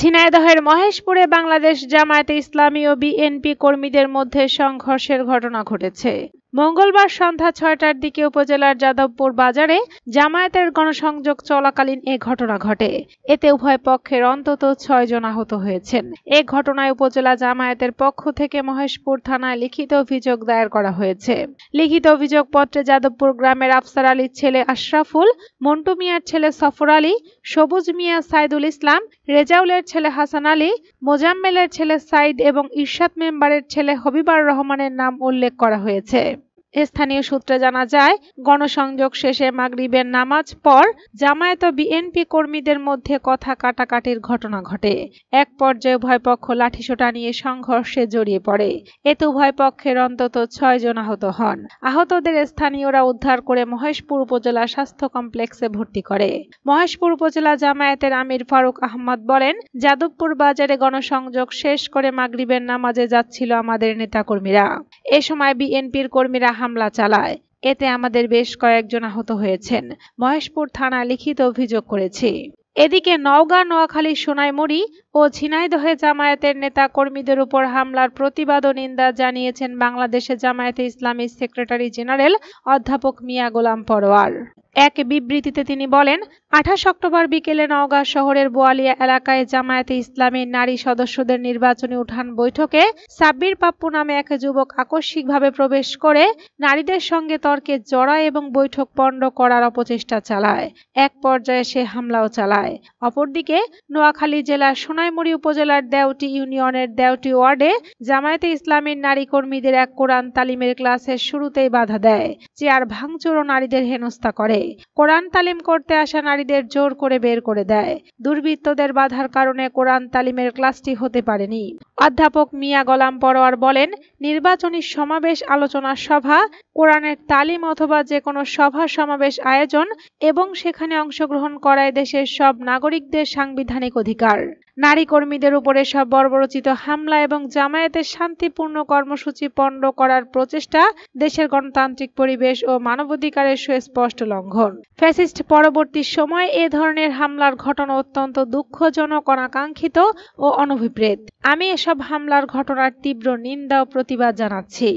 ঝিনাইদহের মহেশপুরে বাংলাদেশ জামায়াতে ইসলামী ও বিএনপি কর্মীদের মধ্যে সংঘর্ষের ঘটনা ঘটেছে। মঙ্গলবার সন্ধ্যা ৬টার দিকে উপজেলার যাদবপুর বাজারে জামায়াতের গণসংযোগ চলাকালীন এ ঘটনা ঘটে। এতে উভয় পক্ষের অন্তত ৬ জন আহত হয়েছেন। এ ঘটনায় উপজেলা জামায়াতের পক্ষ থেকে মহেশপুর থানায় লিখিত অভিযোগ দায়ের করা হয়েছে। লিখিত অভিযোগপত্রে যাদবপুর গ্রামের আফসার আলীর ছেলে আশরাফুল, মন্টু মিয়ার ছেলে সফর আলী, সবুজ মিয়া সাইদুল ইসলাম, রেজাউলের ছেলে হাসান আলী, মোজাম্মেলের ছেলে সাইদ এবং ইরশাদ মেম্বারের ছেলে হবিবুর রহমানের নাম উল্লেখ করা হয়েছে। স্থানীয় সূত্রে জানা যায়, গণসংযোগ শেষে মাগরিবের নামাজ পর জামায়াত ও বিএনপি কর্মীদের মধ্যে কথা কাটাকাটির ঘটনা ঘটে। এক পর্যায়ে উভয় পক্ষ লাঠিসোঁটা নিয়ে সংঘর্ষে জড়িয়ে পড়ে। এতে উভয় পক্ষের অন্তত ৬ জন আহত হন। আহতদের স্থানীয়রা উদ্ধার করে মহেশপুর উপজেলা স্বাস্থ্য কমপ্লেক্সে ভর্তি করে। মহেশপুর উপজেলা জামায়াতের আমির ফারুক আহমদ বলেন, যাদবপুর বাজারে গণসংযোগ শেষ করে মাগরিবের নামাজে যাচ্ছিল আমাদের নেতাকর্মীরা। এ সময় বিএনপির কর্মীরা হামলা চালায়। এতে আমাদের বেশ কয়েকজন আহত হয়েছেন। মহেশপুর থানায় লিখিত অভিযোগ করেছি। এদিকে নওগাঁ, নোয়াখালী, সোনাইমুড়ি ও ঝিনাইদহে জামায়াতের নেতা কর্মীদের উপর হামলার প্রতিবাদ ও নিন্দা জানিয়েছেন বাংলাদেশে জামায়াতে ইসলামীর সেক্রেটারি জেনারেল অধ্যাপক মিয়া গোলাম পরোয়ার। এক বিবৃতিতে তিনি বলেন, ২৮ অক্টোবর বিকেলে নওগাঁ শহরের বোয়ালিয়া এলাকায় জামায়াতে ইসলামীর নারী সদস্যদের নির্বাচনী উঠান বৈঠকে সাব্বির পাপ্পু নামে এক যুবক আকস্মিকভাবে প্রবেশ করে নারীদের সঙ্গে তর্কে জড়ায় এবং বৈঠক পণ্ড করার অপচেষ্টা চালায়। এক পর্যায়ে সে হামলাও চালায়। অপরদিকে নোয়াখালী জেলার সোনাইমুড়ি উপজেলার দেওটি ইউনিয়নের দেওটি ওয়ার্ডে জামায়াতে ইসলামীর নারী কর্মীদের এক কোরআন তালিমের ক্লাসের শুরুতেই বাধা দেয়, চেয়ার ভাঙচুর ও নারীদের হেনস্থা করে। কোরআন তালিম করতে আসা নারীদের জোর করে বের করে দেয়। দুর্বৃত্তদের বাধার কারণে কোরআন তালিমের ক্লাসটি হতে পারেনি। অধ্যাপক মিয়া গোলাম পরোয়ার বলেন, নির্বাচনী সমাবেশ, আলোচনা সভা, কোরআনের তালিম অথবা যে কোনো সভা সমাবেশ আয়োজন এবং সেখানে অংশগ্রহণ করায় দেশের সব নাগরিকদের সাংবিধানিক অধিকার। নারী কর্মীদের উপরে সব বর্বরোচিত হামলা এবং জামায়াতের শান্তিপূর্ণ কর্মসূচি পণ্ড করার প্রচেষ্টা দেশের গণতান্ত্রিক পরিবেশ ও মানবাধিকারের সুস্পষ্ট লঙ্ঘন। ফ্যাসিস্ট পরবর্তী সময়ে এ ধরনের হামলার ঘটনা অত্যন্ত দুঃখজনক, অনাকাঙ্ক্ষিত ও অনভিপ্রেত। আমি এসব হামলার ঘটনার তীব্র নিন্দা ও প্রতিবাদ জানাচ্ছি।